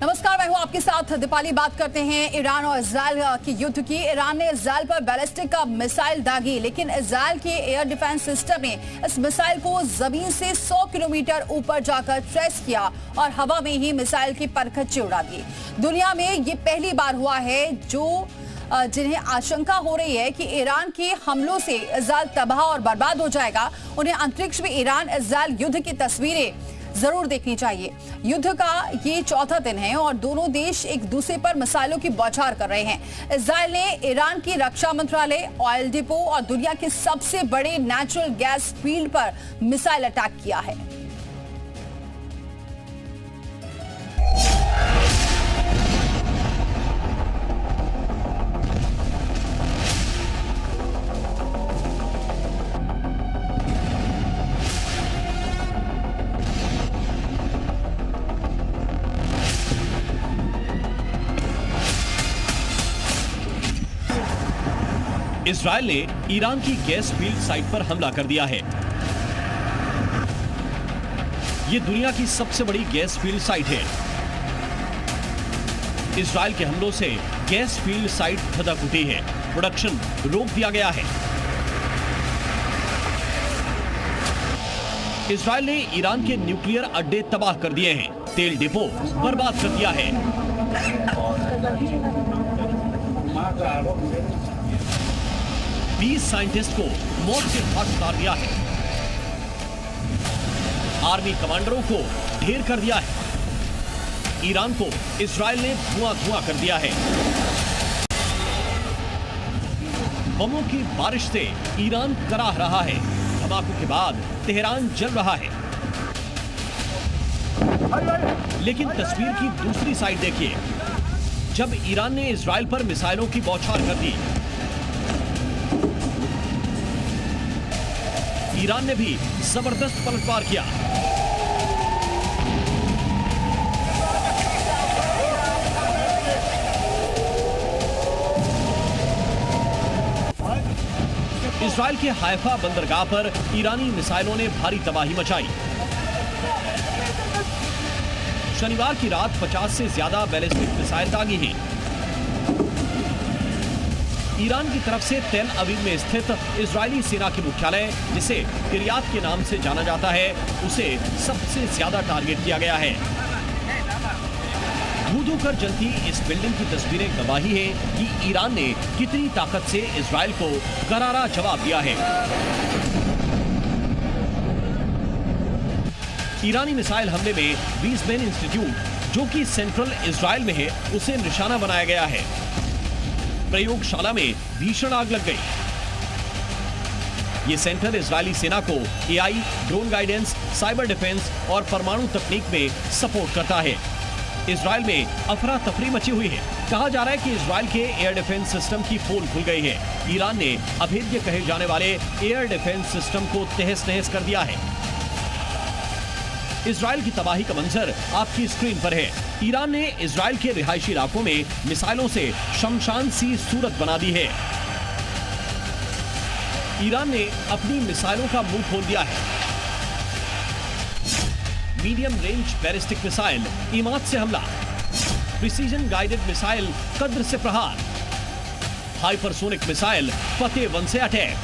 नमस्कार, मैं हूं आपके साथ दीपाली। बात करते हैं ईरान और इजराइल की युद्ध की। ईरान ने इजराइल पर बैलिस्टिक का मिसाइल दागी, लेकिन इजराइल के एयर डिफेंस सिस्टम ने इस मिसाइल को जमीन से 100 किलोमीटर ऊपर जाकर ट्रेस किया और हवा में ही मिसाइल की परखच्चे उड़ा दी। दुनिया में ये पहली बार हुआ है जिन्हें आशंका हो रही है कि ईरान के हमलों से इजराइल तबाह और बर्बाद हो जाएगा। उन्हें अंतरिक्ष में ईरान इजराइल युद्ध की तस्वीरें जरूर देखनी चाहिए। युद्ध का ये चौथा दिन है और दोनों देश एक दूसरे पर मिसाइलों की बौछार कर रहे हैं। इजराइल ने ईरान की रक्षा मंत्रालय, ऑयल डिपो और दुनिया के सबसे बड़े नेचुरल गैस फील्ड पर मिसाइल अटैक किया है। इजराइल ने ईरान की गैस फील्ड साइट पर हमला कर दिया है। यह दुनिया की सबसे बड़ी गैस फील्ड साइट है। इजराइल के हमलों से गैस फील्ड साइट धधक उठी है। प्रोडक्शन रोक दिया गया है। इजराइल ने ईरान के न्यूक्लियर अड्डे तबाह कर दिए हैं। तेल डिपो बर्बाद कर दिया है। 20 साइंटिस्ट को मौत के घाट उतार दिया है। आर्मी कमांडरों को ढेर कर दिया है। ईरान को इजराइल ने धुआं कर दिया है। बमों की बारिश से ईरान कराह रहा है। धमाकों के बाद तेहरान जल रहा है। लेकिन तस्वीर की दूसरी साइड देखिए। जब ईरान ने इजराइल पर मिसाइलों की बौछार कर दी, ईरान ने भी जबरदस्त पलटवार किया। इजराइल के हाइफा बंदरगाह पर ईरानी मिसाइलों ने भारी तबाही मचाई। शनिवार की रात 50 से ज्यादा बैलिस्टिक मिसाइल दागी हैं। ईरान की तरफ से तेल अवीव में स्थित इजरायली सेना के मुख्यालय, जिसे किरियात के नाम से जाना जाता है, उसे सबसे ज्यादा टारगेट किया गया है। धू-धू कर जलती इस बिल्डिंग की तस्वीरें गवाही है कि ईरान ने कितनी ताकत से इजराइल को करारा जवाब दिया है। ईरानी मिसाइल हमले में बीसबेन इंस्टीट्यूट, जो कि सेंट्रल इजराइल में है, उसे निशाना बनाया गया है। प्रयोगशाला में भीषण आग लग गई। ये सेंटर इजरायली सेना को AI, drone guidance, cyber defence और परमाणु तकनीक में सपोर्ट करता है। इजराइल में अफरा तफरी मची हुई है। कहा जा रहा है कि इजराइल के एयर डिफेंस सिस्टम की पोल खुल गई है। ईरान ने अभेद्य कहे जाने वाले एयर डिफेंस सिस्टम को तहस नहस कर दिया है। इजराइल की तबाही का मंजर आपकी स्क्रीन पर है। ईरान ने इजराइल के रिहायशी इलाकों में मिसाइलों से शमशान सी सूरत बना दी है। ईरान ने अपनी मिसाइलों का मुंह खोल दिया है। Medium range ballistic missile Imad से हमला, प्रिसीजन गाइडेड मिसाइल कद्र से प्रहार, हाइपरसोनिक मिसाइल फतेह 1 से अटैक।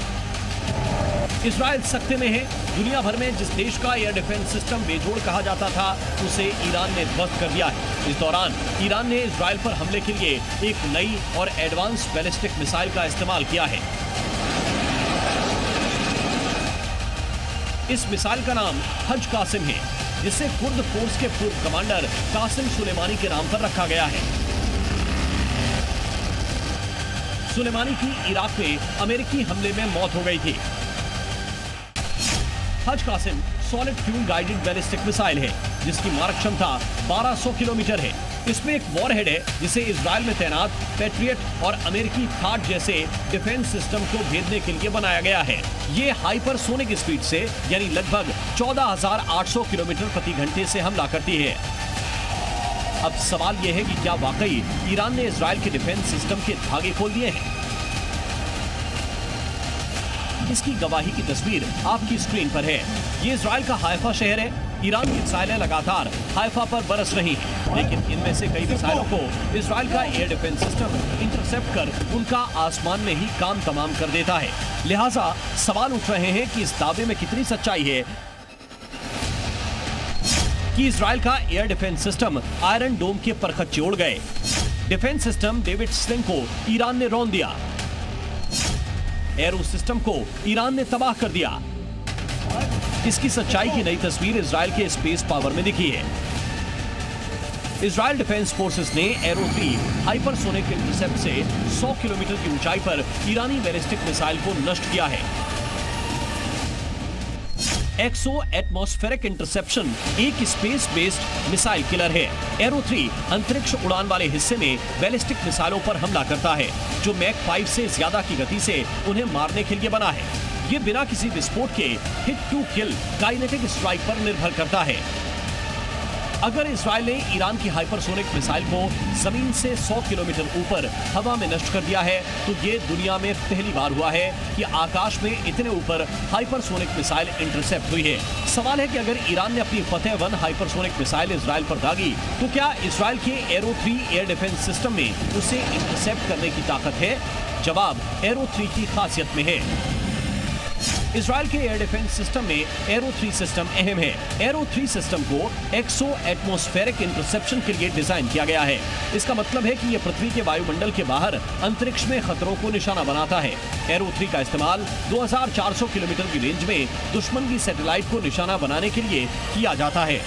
इजराइल सख्ते में है। दुनिया भर में जिस देश का एयर डिफेंस सिस्टम बेजोड़ कहा जाता था, उसे ईरान ने ध्वस्त कर दिया है। इस दौरान ईरान ने इजराइल पर हमले के लिए एक नई और एडवांस बैलिस्टिक मिसाइल का इस्तेमाल किया है। इस मिसाइल का नाम हज कासिम है, जिसे कुर्द फोर्स के पूर्व कमांडर कासिम सुलेमानी के नाम पर रखा गया है। सुलेमानी की इराक में अमेरिकी हमले में मौत हो गई थी। Haj Qasem solid fuel guided ballistic missile है, जिसकी मारक क्षमता 1200 किलोमीटर है। इसमें एक वॉरहेड है, जिसे इजराइल में तैनात पैट्रियट और अमेरिकी थाट जैसे डिफेंस सिस्टम को भेदने के लिए बनाया गया है। ये हाइपरसोनिक स्पीड से, यानी लगभग 14,800 किलोमीटर प्रति घंटे से हमला करती है। अब सवाल यह है कि क्या वाकई ईरान ने इजराइल के डिफेंस सिस्टम के धागे खोल दिए हैं? इसकी गवाही की तस्वीर आपकी स्क्रीन पर है। ये इजराइल का हाइफा शहर है। ईरान की मिसाइलें लगातार हाइफा पर बरस रही हैं, लेकिन इनमें से कई मिसाइलों को इजराइल का एयर डिफेंस सिस्टम इंटरसेप्ट कर उनका आसमान में ही काम तमाम कर देता है। लिहाजा सवाल उठ रहे हैं कि इस दावे में कितनी सच्चाई है कि इजराइल का एयर डिफेंस सिस्टम आयरन डोम के परखच जोड़ गए। डिफेंस सिस्टम डेविड स्लिंग को ईरान ने रौंद दिया, एरो सिस्टम को ईरान ने तबाह कर दिया। इसकी सच्चाई की नई तस्वीर इजराइल के स्पेस पावर में दिखी है। इजराइल डिफेंस फोर्सेस ने एरो 3 हाइपरसोनिक इंटरसेप्ट से 100 किलोमीटर की ऊंचाई पर ईरानी बैलिस्टिक मिसाइल को नष्ट किया है। एक्सो एटमॉस्फेरिक इंटरसेप्शन एक स्पेस बेस्ड मिसाइल किलर है। एरो 3 अंतरिक्ष उड़ान वाले हिस्से में बैलिस्टिक मिसाइलों पर हमला करता है, जो मैक 5 से ज्यादा की गति से उन्हें मारने के लिए बना है। ये बिना किसी विस्फोट के hit to kill kinetic strike पर निर्भर करता है। अगर इजराइल ने ईरान की हाइपरसोनिक मिसाइल को जमीन से 100 किलोमीटर ऊपर हवा में नष्ट कर दिया है, तो ये दुनिया में पहली बार हुआ है कि आकाश में इतने ऊपर हाइपरसोनिक मिसाइल इंटरसेप्ट हुई है। सवाल है कि अगर ईरान ने अपनी फतेह 1 हाइपरसोनिक मिसाइल इजराइल पर दागी, तो क्या इजराइल के एरो 3 एयर डिफेंस सिस्टम में उसे इंटरसेप्ट करने की ताकत है? जवाब एरो 3 की खासियत में है। इजराइल के एयर डिफेंस सिस्टम में एरो 3 सिस्टम अहम है। एरो 3 सिस्टम को एक्सो एटमॉस्फेरिक इंटरसेप्शन के लिए डिजाइन किया गया है। इसका मतलब है कि यह पृथ्वी के वायुमंडल के बाहर अंतरिक्ष में खतरों को निशाना बनाता है। एरो 3 का इस्तेमाल 2400 किलोमीटर की रेंज में दुश्मन की सैटेलाइट को निशाना बनाने के लिए किया जाता है।